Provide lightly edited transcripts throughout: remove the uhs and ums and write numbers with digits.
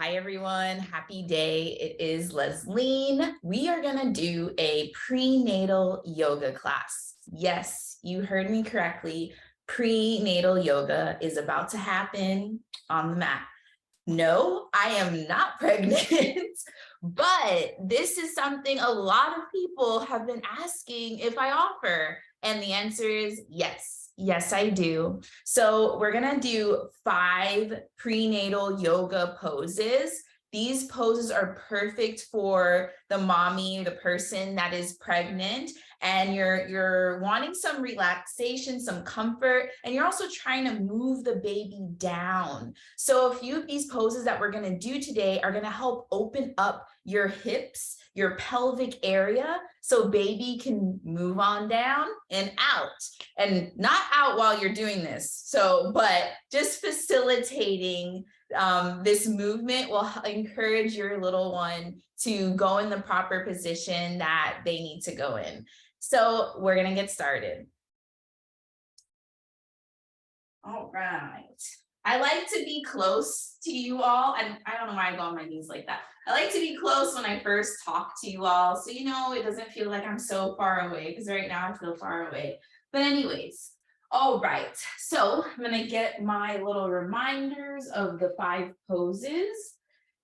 Hi, everyone. Happy day. It is Lesline. We are going to do a prenatal yoga class. Yes, you heard me correctly. Prenatal yoga is about to happen on the mat. No, I am not pregnant, but this is something a lot of people have been asking if I offer. And the answer is yes. Yes, I do. So we're going to do 5 prenatal yoga poses. These poses are perfect for the mommy, the person that is pregnant, and you're wanting some relaxation, some comfort, and you're also trying to move the baby down. So a few of these poses that we're going to do today are going to help open up your hips, your pelvic area, so baby can move on down and out, and not out while you're doing this. But just facilitating this movement will encourage your little one to go in the proper position that they need to go in. So we're going to get started. All right. I like to be close to you all. And I don't know why I go on my knees like that. I like to be close when I first talk to you all. So, it doesn't feel like I'm so far away, because right now I feel far away. But anyways, all right. So I'm going to get my little reminders of the 5 poses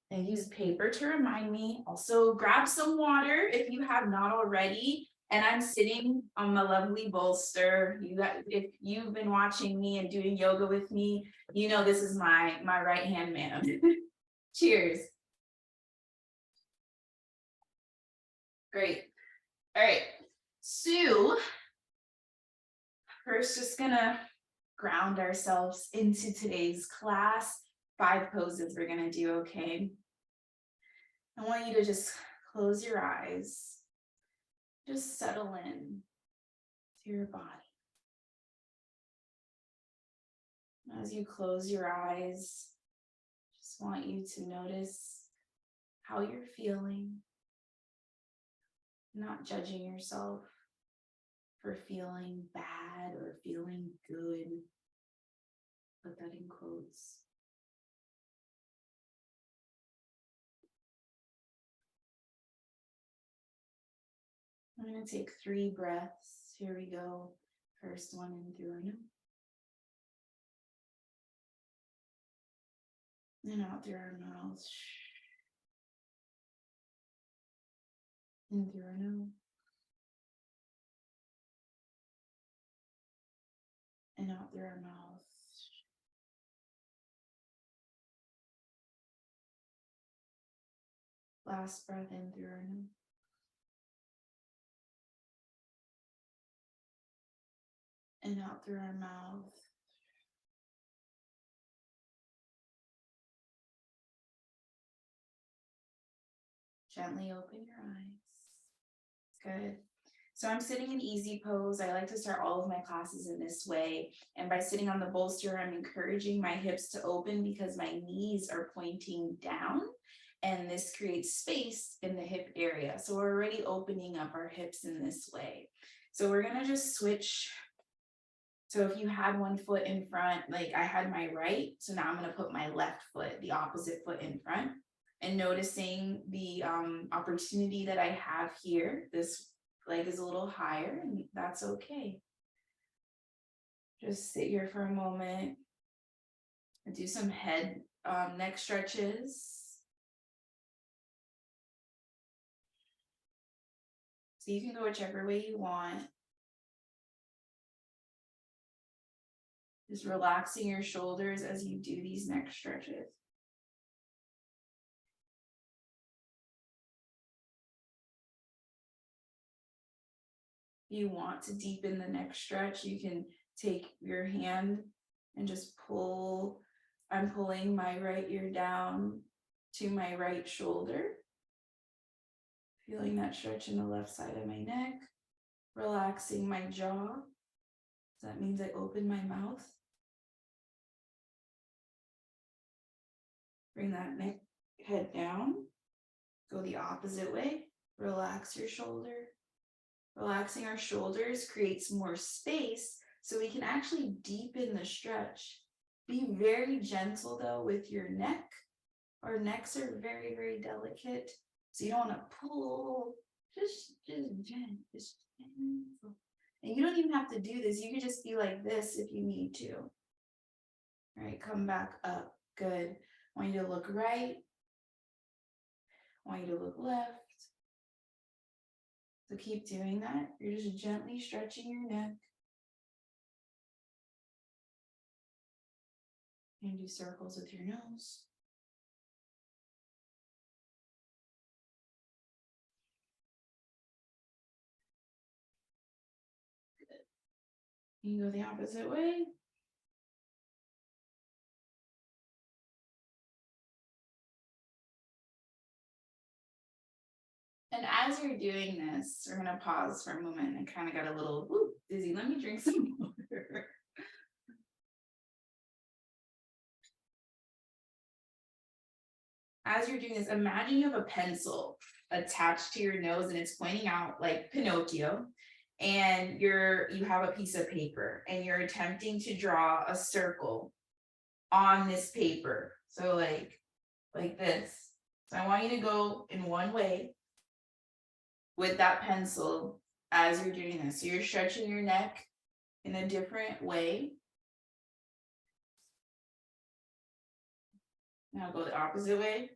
and use paper to remind me. Also grab some water if you have not already. And I'm sitting on the lovely bolster. If you've been watching me and doing yoga with me, this is my right-hand man. Cheers. Great. All right. So first, just gonna ground ourselves into today's class. 5 poses we're gonna do, okay? I want you to just close your eyes. Just settle in to your body. As you close your eyes, just want you to notice how you're feeling, not judging yourself for feeling bad or feeling good. Put that in quotes. I'm going to take 3 breaths. Here we go. First one in through our nose. And out through our mouth. In through our nose. And out through our mouth. Last breath in through our nose. And out through our mouth. Gently open your eyes. Good. So I'm sitting in easy pose. I like to start all of my classes in this way. And by sitting on the bolster, I'm encouraging my hips to open because my knees are pointing down. And this creates space in the hip area. So we're already opening up our hips in this way. So we're going to just switch. So if you had one foot in front, like I had my right, so now I'm going to put my left foot, the opposite foot in front, and noticing the opportunity that I have here. This leg is a little higher, and that's okay. Just sit here for a moment and do some head, neck stretches. So you can go whichever way you want. Just relaxing your shoulders as you do these neck stretches. If you want to deepen the neck stretch, you can take your hand and just pull. I'm pulling my right ear down to my right shoulder. Feeling that stretch in the left side of my neck. Relaxing my jaw. So that means I open my mouth. Bring that neck head down. Go the opposite way. Relax your shoulder. Relaxing our shoulders creates more space so we can actually deepen the stretch. Be very gentle though with your neck Our necks are very, very delicate. So you don't want to pull, just gentle. And you don't even have to do this. You can just be like this if you need to. All right, come back up. Good. I want you to look right. I want you to look left. So keep doing that. You're just gently stretching your neck. And do circles with your nose. Good. You can go the opposite way. And as you're doing this, we're going to pause for a moment and kind of got a little dizzy. Let me drink some water. As you're doing this, imagine you have a pencil attached to your nose and it's pointing out like Pinocchio, and you have a piece of paper and you're attempting to draw a circle on this paper. So like this. So I want you to go in one way with that pencil as you're doing this. So you're stretching your neck in a different way. Now go the opposite way.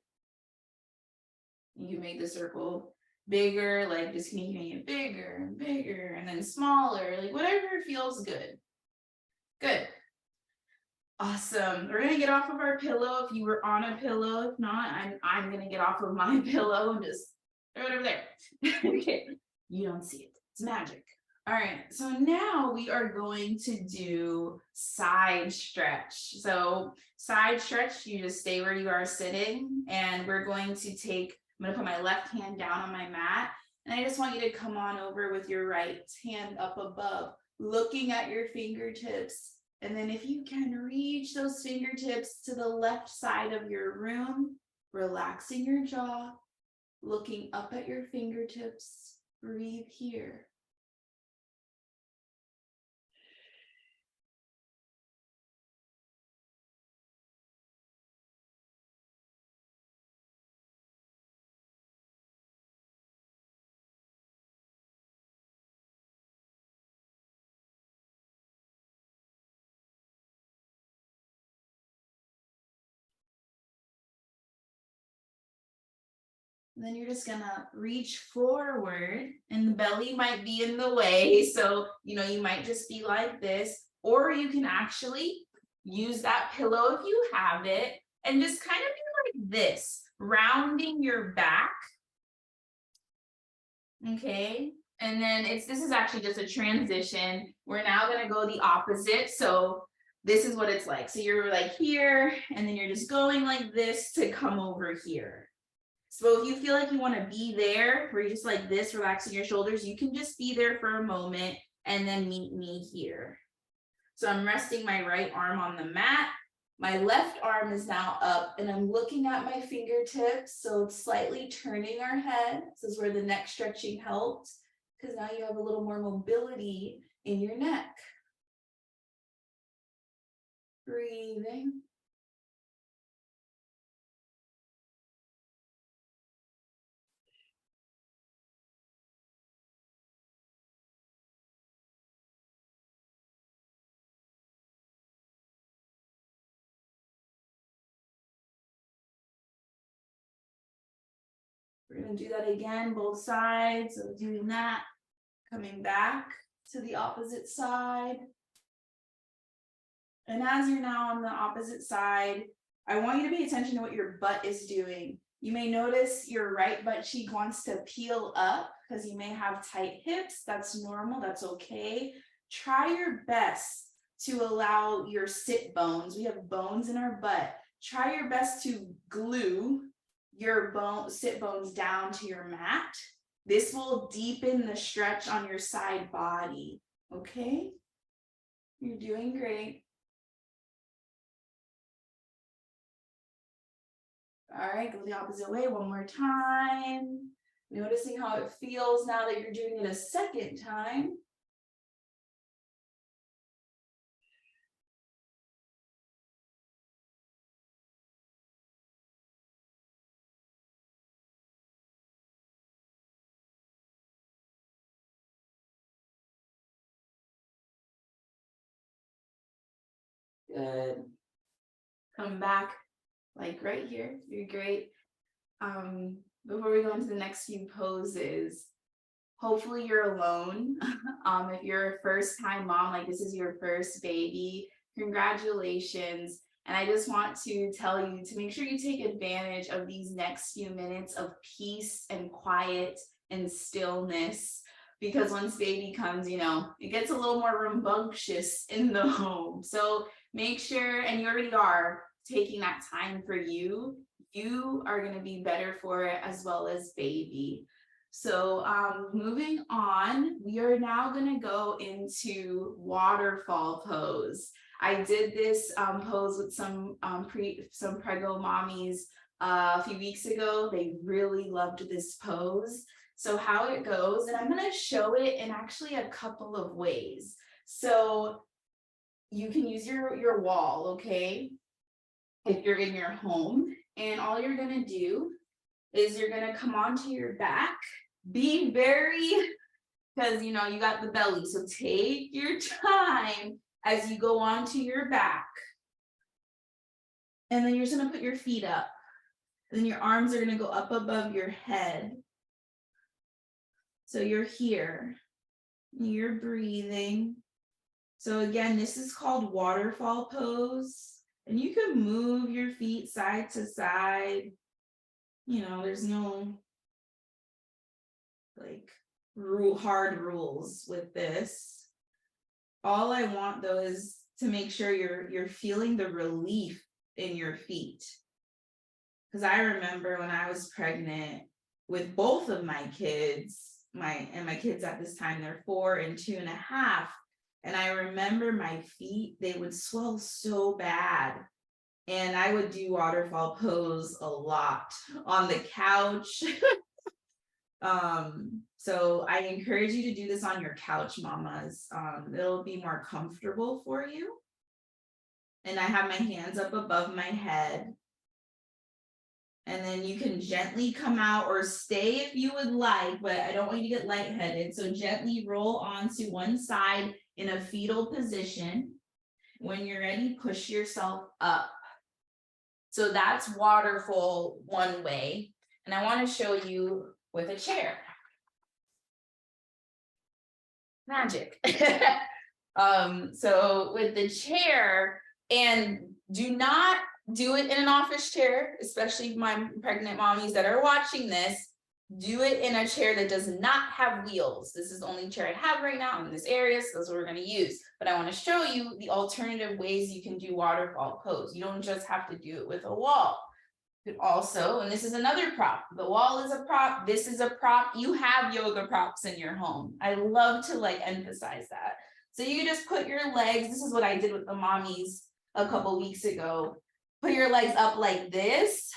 You can make the circle bigger, like just making it bigger and bigger, and then smaller, like whatever feels good. Good. Awesome. We're gonna get off of our pillow if you were on a pillow. If not, I'm gonna get off of my pillow and just throw it over there. Okay. You don't see it. It's magic. All right. So now we are going to do side stretch. So side stretch, you just stay where you are sitting, and we're going to take, I'm gonna put my left hand down on my mat, and I just want you to come on over with your right hand up above, looking at your fingertips. And then if you can reach those fingertips to the left side of your room, relaxing your jaw, looking up at your fingertips, breathe here. And then you're just gonna reach forward, and the belly might be in the way. So, you might just be like this, or you can actually use that pillow if you have it, and just kind of be like this, rounding your back. Okay. And then this is actually just a transition. We're now gonna go the opposite. So this is what it's like. So you're like here, and then you're just going like this to come over here. So if you feel like you want to be there, where you're just like this, relaxing your shoulders, you can just be there for a moment and then meet me here. So I'm resting my right arm on the mat. My left arm is now up, and I'm looking at my fingertips. So it's slightly turning our head. This is where the neck stretching helped, because now you have a little more mobility in your neck. Breathing. We're going to do that again, both sides. So doing that, coming back to the opposite side. And as you're now on the opposite side, I want you to pay attention to what your butt is doing. You may notice your right butt cheek wants to peel up because you may have tight hips. That's normal. That's okay. Try your best to allow your sit bones. We have bones in our butt. Try your best to glue your sit bones down to your mat. This will deepen the stretch on your side body. Okay? You're doing great. All right, go the opposite way one more time. Noticing how it feels now that you're doing it a second time. Good. Come back like right here. You're great. Before we go into the next few poses, hopefully you're alone. If you're a first-time mom, like this is your first baby, congratulations. And I just want to tell you to make sure you take advantage of these next few minutes of peace and quiet and stillness, because once baby comes, you know, it gets a little more rambunctious in the home. So make sure, and you already are, taking that time for you. You are going to be better for it, as well as baby. So moving on, we are now going to go into waterfall pose. I did this pose with some preggo mommies a few weeks ago. They really loved this pose. So how it goes, and I'm going to show it in actually a couple of ways. So you can use your wall, okay, if you're in your home, and all you're going to do is you're going to come onto your back. Be very, because you know you got the belly, so take your time as you go onto your back, and then you're just going to put your feet up, and then your arms are going to go up above your head. So you're here, you're breathing. So again, this is called waterfall pose, and you can move your feet side to side. You know, there's no like hard rules with this. All I want though is to make sure you're feeling the relief in your feet. Because I remember when I was pregnant with both of my kids, my kids at this time, they're 4 and 2.5. And I remember my feet, they would swell so bad. And I would do waterfall pose a lot on the couch. So I encourage you to do this on your couch, mamas. It'll be more comfortable for you. And I have my hands up above my head. And then you can gently come out or stay if you would like, but I don't want you to get lightheaded. So gently roll onto one side in a fetal position. When you're ready, push yourself up. So that's waterfall one way. And I want to show you with a chair. Magic. So with the chair, and do not do it in an office chair, especially my pregnant mommies that are watching this. Do it in a chair that does not have wheels. This is the only chair I have right now in this area, so that's what we're going to use. But I want to show you the alternative ways you can do waterfall pose. You don't just have to do it with a wall. You could also, and this is another prop. The wall is a prop. This is a prop. You have yoga props in your home. I love to like emphasize that. So you can just put your legs. This is what I did with the mommies a couple weeks ago. Put your legs up like this,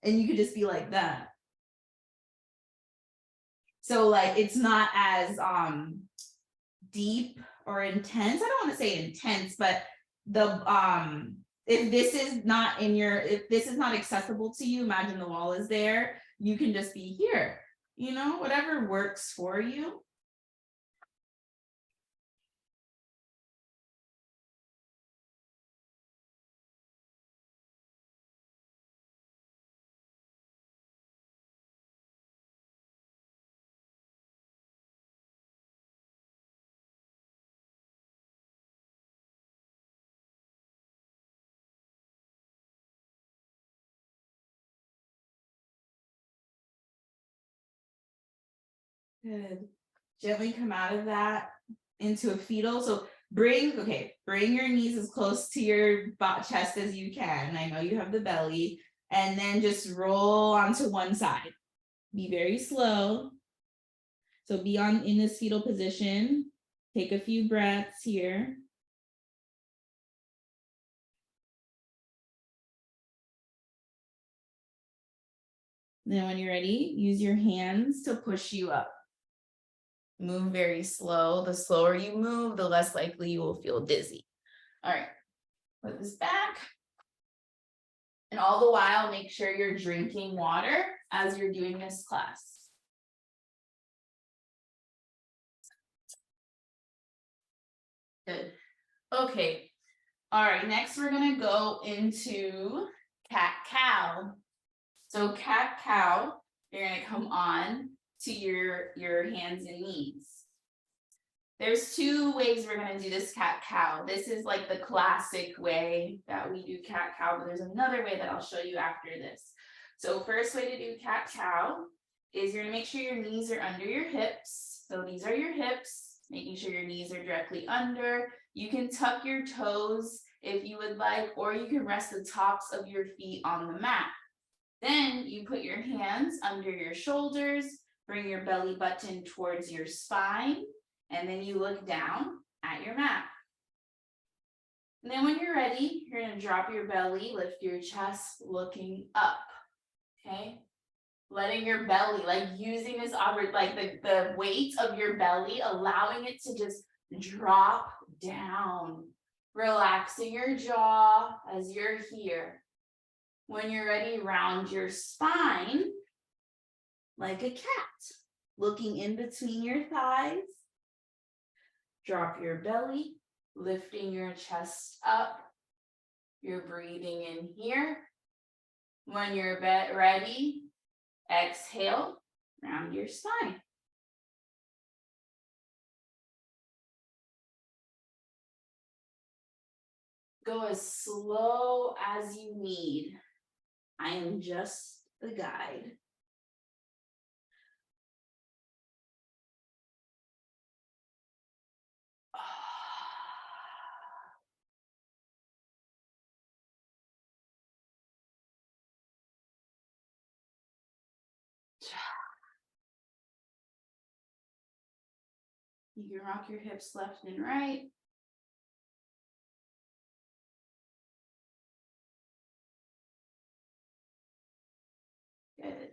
and you could just be like that. So like it's not as deep or intense. I don't want to say intense, but the if this is not accessible to you, imagine the wall is there. You can just be here, you know, whatever works for you. Good. Gently come out of that into a fetal. So bring your knees as close to your chest as you can. I know you have the belly, and then just roll onto one side. Be very slow. So be in this fetal position. Take a few breaths here. Then when you're ready, use your hands to push you up. Move very slow. The slower you move, the less likely you will feel dizzy. All right, put this back. And all the while, make sure you're drinking water as you're doing this class. Good. Okay. All right, next we're gonna go into cat-cow. So cat-cow, you're gonna come on to your hands and knees. There's two ways we're gonna do this cat-cow. This is like the classic way that we do cat-cow, but there's another way that I'll show you after this. So first way to do cat-cow is you're gonna make sure your knees are under your hips. So these are your hips, making sure your knees are directly under. You can tuck your toes if you would like, or you can rest the tops of your feet on the mat. Then you put your hands under your shoulders, bring your belly button towards your spine, and then you look down at your mat. And then when you're ready, you're gonna drop your belly, lift your chest, looking up, okay? Letting your belly, like using this, like the weight of your belly, allowing it to just drop down, relaxing your jaw as you're here. When you're ready, round your spine like a cat, looking in between your thighs. Drop your belly, lifting your chest up. You're breathing in here. When you're ready, exhale, round your spine. Go as slow as you need. I am just the guide. You can rock your hips left and right. Good.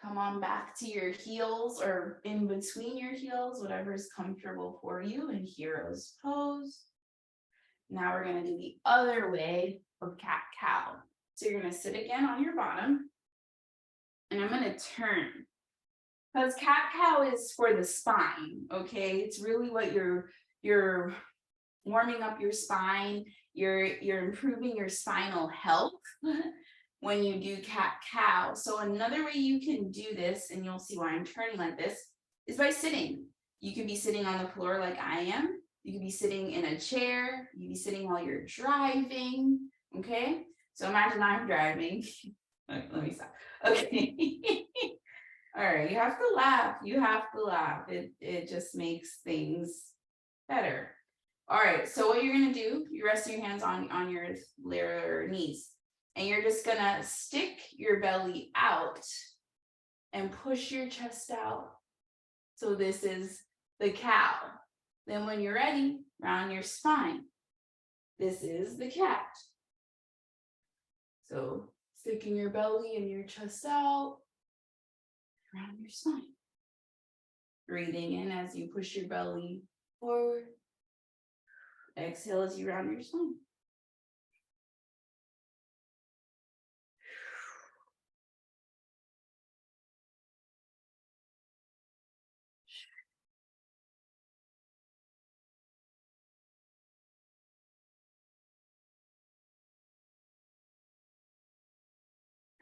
Come on back to your heels or in between your heels, whatever is comfortable for you in hero's pose. Now we're going to do the other way of cat-cow. So you're going to sit again on your bottom, and I'm going to turn. Because cat-cow is for the spine, okay? It's really what you're warming up your spine, you're improving your spinal health when you do cat-cow. So another way you can do this, and you'll see why I'm turning like this, is by sitting. You could be sitting on the floor like I am. You could be sitting in a chair. You could be sitting while you're driving, okay? So imagine I'm driving. Let me stop. Okay. All right, you have to laugh. You have to laugh. It just makes things better. All right, so what you're gonna do, you rest your hands on your knees, and you're just gonna stick your belly out and push your chest out. So this is the cow. Then when you're ready, round your spine. This is the cat. So sticking your belly and your chest out, round your spine. Breathing in as you push your belly forward. Exhale as you round your spine.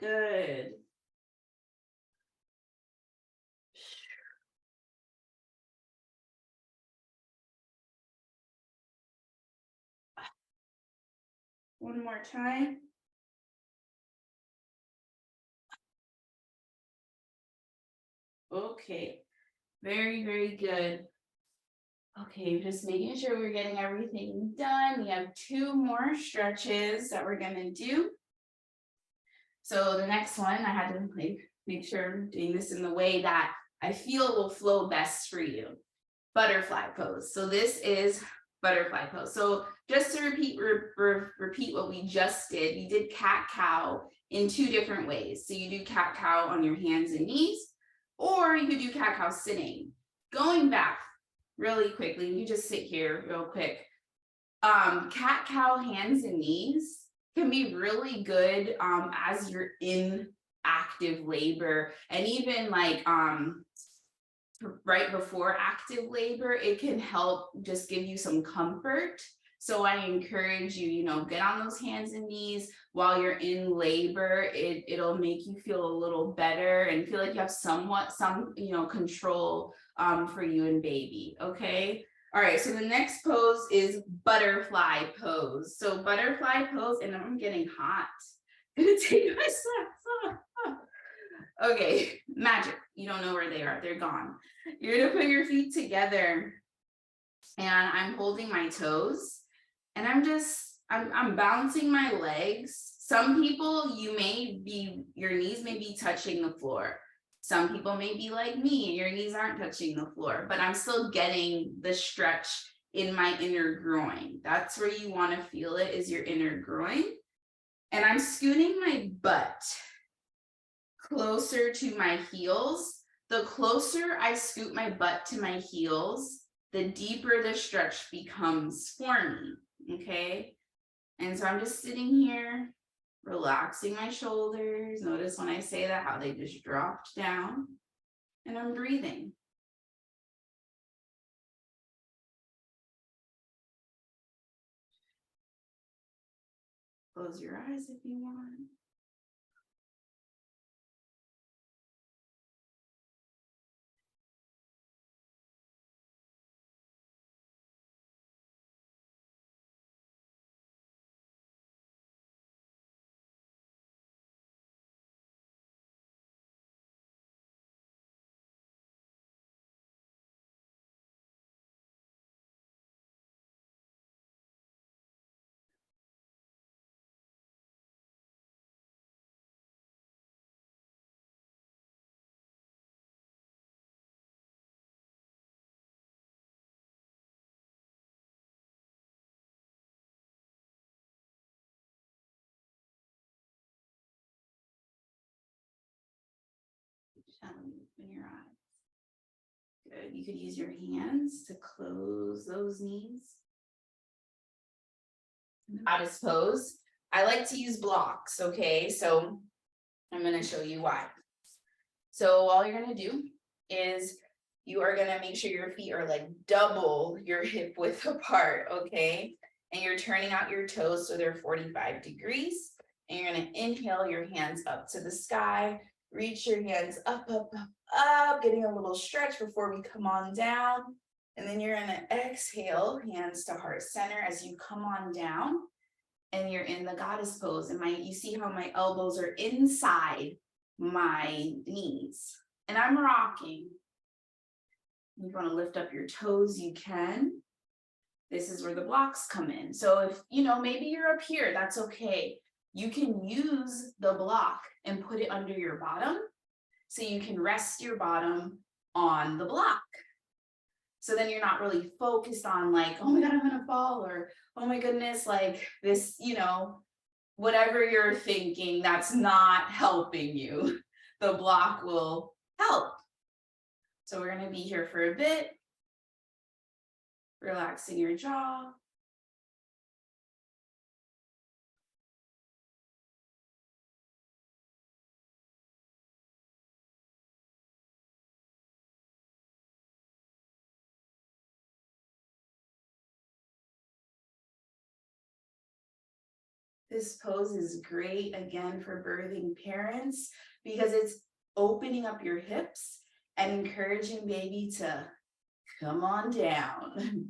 Good. One more time. Okay, very, very good. Okay, just making sure we're getting everything done. We have 2 more stretches that we're gonna do. So the next one, I had to make sure I'm doing this in the way that I feel will flow best for you. Butterfly pose. So this is butterfly pose. So just to repeat what we just did, we did cat-cow in 2 different ways. So you do cat-cow on your hands and knees, or you could do cat-cow sitting. Going back really quickly, you just sit here real quick. Cat-cow hands and knees can be really good as you're in active labor, and even like right before active labor, it can help just give you some comfort So I encourage you, get on those hands and knees while you're in labor. It'll make you feel a little better and feel like you have some control for you and baby. Okay. All right, so the next pose is butterfly pose. So butterfly pose, and I'm getting hot. I'm gonna take my socks off. Okay, magic. You don't know where they are. They're gone. You're gonna put your feet together, and I'm holding my toes, and I'm bouncing my legs. Some people, your knees may be touching the floor. Some people may be like me, your knees aren't touching the floor, but I'm still getting the stretch in my inner groin. That's where you want to feel it, is your inner groin. And I'm scooting my butt closer to my heels. The closer I scoot my butt to my heels, the deeper the stretch becomes for me, okay? And so I'm just sitting here, relaxing my shoulders. Notice when I say that, how they just dropped down, and I'm breathing. Close your eyes if you want. Open your eyes. Good. You could use your hands to close those knees. Goddess pose. I like to use blocks, okay? So I'm going to show you why. So all you're going to do is you are going to make sure your feet are like double your hip width apart, okay? And you're turning out your toes so they're 45 degrees. And you're going to inhale your hands up to the sky. Reach your hands up, up, up, up, getting a little stretch before we come on down. And then you're going to exhale, hands to heart center as you come on down. And you're in the goddess pose. And you see how my elbows are inside my knees. And I'm rocking. You want to lift up your toes, you can. This is where the blocks come in. So if, maybe you're up here, that's okay. You can use the block and put it under your bottom, so you can rest your bottom on the block. So then you're not really focused on like, oh my God, I'm gonna fall, or oh my goodness, like this, whatever you're thinking, that's not helping you. The block will help. So we're gonna be here for a bit, relaxing your jaw. This pose is great, again, for birthing parents because it's opening up your hips and encouraging baby to come on down.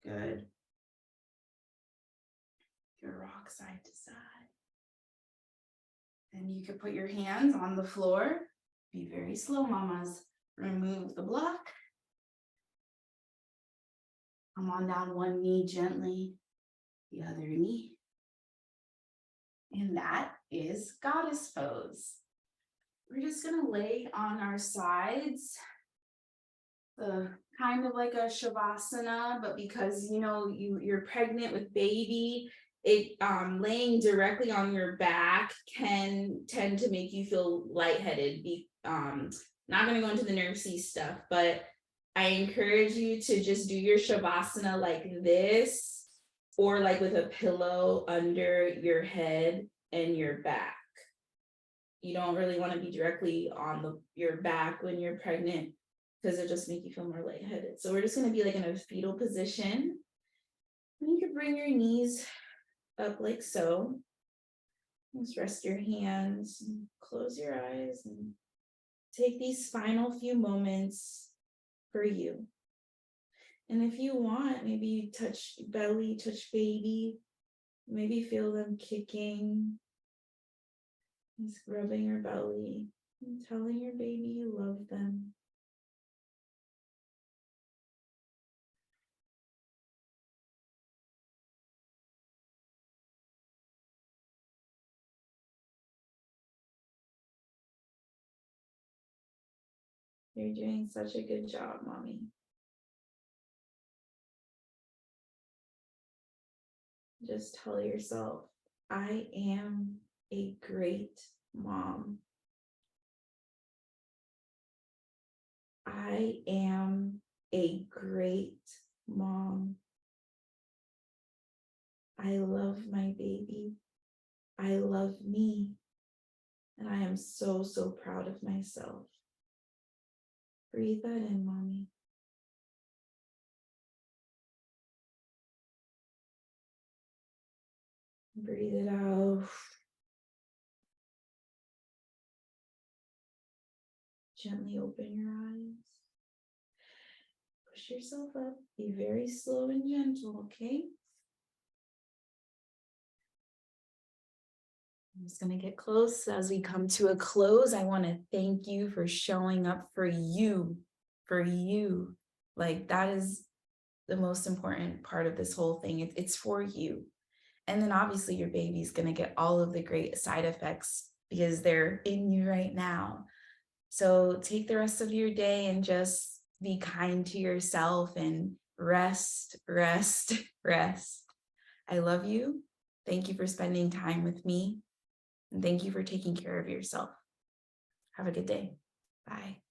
Good. Your rock side to side. And you can put your hands on the floor. Be very slow, mamas. Remove the block. Come on down one knee gently, the other knee. And that is goddess pose. We're just gonna lay on our sides, the kind of like a shavasana, but because you're pregnant with baby, it laying directly on your back can tend to make you feel lightheaded. Not going to go into the nervesy stuff, but I encourage you to just do your shavasana like this, or like with a pillow under your head and your back. You don't really want to be directly on your back when you're pregnant because it'll just make you feel more lightheaded. So we're just going to be like in a fetal position. And you can bring your knees up like so. Just rest your hands, and close your eyes, and take these final few moments for you. And if you want, maybe touch belly, touch baby, maybe feel them kicking, just rubbing your belly and telling your baby you love them. You're doing such a good job, mommy. Just tell yourself, I am a great mom. I am a great mom. I love my baby. I love me. And I am so, so proud of myself. Breathe that in, mommy. Breathe it out. Gently open your eyes. Push yourself up. Be very slow and gentle, okay? I'm just going to get close. As we come to a close, I want to thank you for showing up for you, Like that is the most important part of this whole thing. It's for you. And then obviously your baby's going to get all of the great side effects because they're in you right now. So take the rest of your day and just be kind to yourself and rest, rest, rest. I love you. Thank you for spending time with me. And thank you for taking care of yourself. Have a good day. Bye.